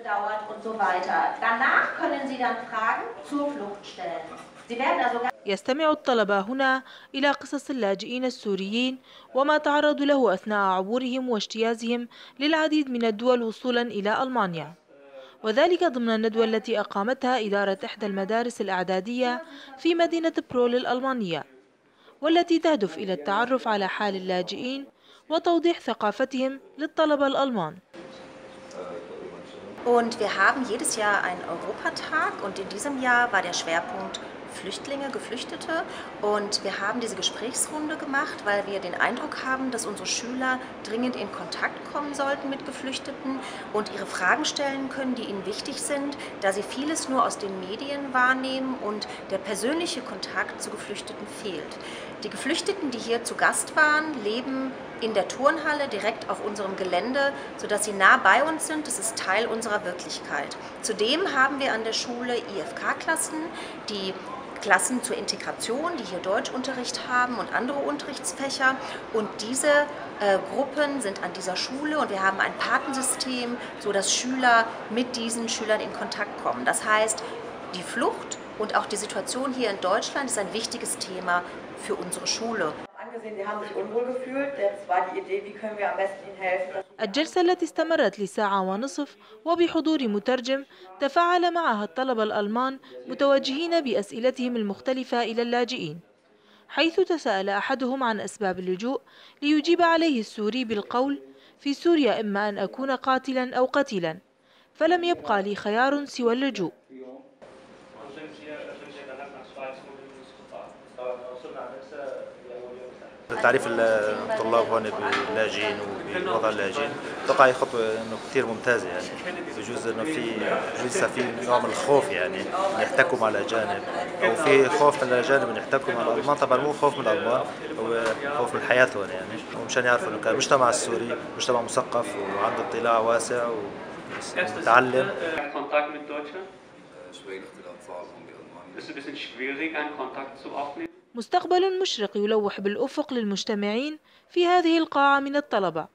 gedauert und so weiter. Danach können Sie dann Fragen zur Flucht stellen. Sie werden also يستمع الطلبة هنا إلى قصص اللاجئين السوريين وما تعرضوا له أثناء عبورهم واجتيازهم للعديد من الدول وصولا إلى ألمانيا، وذلك ضمن الندوة التي أقامتها إدارة إحدى المدارس الإعدادية في مدينة برول الألمانية، والتي تهدف إلى التعرف على حال اللاجئين وتوضيح ثقافتهم للطلبة الألمان. Und wir haben jedes Jahr einen Europatag und in diesem Jahr war der Schwerpunkt Flüchtlinge, Geflüchtete, und wir haben diese Gesprächsrunde gemacht, weil wir den Eindruck haben, dass unsere Schüler dringend in Kontakt kommen sollten mit Geflüchteten und ihre Fragen stellen können, die ihnen wichtig sind, da sie vieles nur aus den Medien wahrnehmen und der persönliche Kontakt zu Geflüchteten fehlt. Die Geflüchteten, die hier zu Gast waren, leben in der Turnhalle direkt auf unserem Gelände, sodass sie nah bei uns sind. Das ist Teil unserer Wirklichkeit. Zudem haben wir an der Schule IFK-Klassen, die Klassen zur Integration, die hier Deutschunterricht haben und andere Unterrichtsfächer. Und diese Gruppen sind an dieser Schule und wir haben ein Patensystem, sodass Schüler mit diesen Schülern in Kontakt kommen. Das heißt, die Flucht und auch die Situation hier in Deutschland ist ein wichtiges Thema für unsere Schule. Sie haben sich unwohl gefühlt. Jetzt war die Idee, wie können wir am besten Ihnen helfen. الجلسة التي استمرت لساعة ونصف وبحضور مترجم تفاعل معها الطلبة الألمان متوجهين بأسئلتهم المختلفة إلى اللاجئين، حيث تساءل أحدهم عن أسباب اللجوء ليجيب عليه السوري بالقول: في سوريا إما أن أكون قاتلا أو قتيلا، فلم يبقى لي خيار سوى اللجوء. تعريف الطلاب هون باللاجئين وبوضع اللاجئين اتوقع هي خطوه انه كثير ممتازه، يعني بجوز انه لسه في نوع من الخوف، يعني ان يحتكوا مع الاجانب، او في خوف من الاجانب ان يحتكوا مع الالمان. طبعا مو خوف من الالمان، هو خوف من الحياه هون، يعني ومشان يعرفوا انه المجتمع السوري مجتمع مثقف وعنده اطلاع واسع ومتعلم. مستقبل مشرق يلوح بالأفق للمجتمعين في هذه القاعة من الطلبة،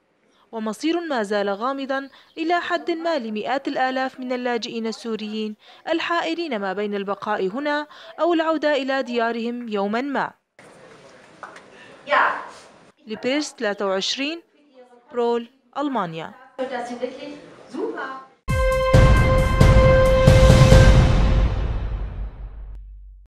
ومصير ما زال غامضا إلى حد ما لمئات الآلاف من اللاجئين السوريين الحائرين ما بين البقاء هنا أو العودة إلى ديارهم يوما ما. لبيرس 23، برول، ألمانيا.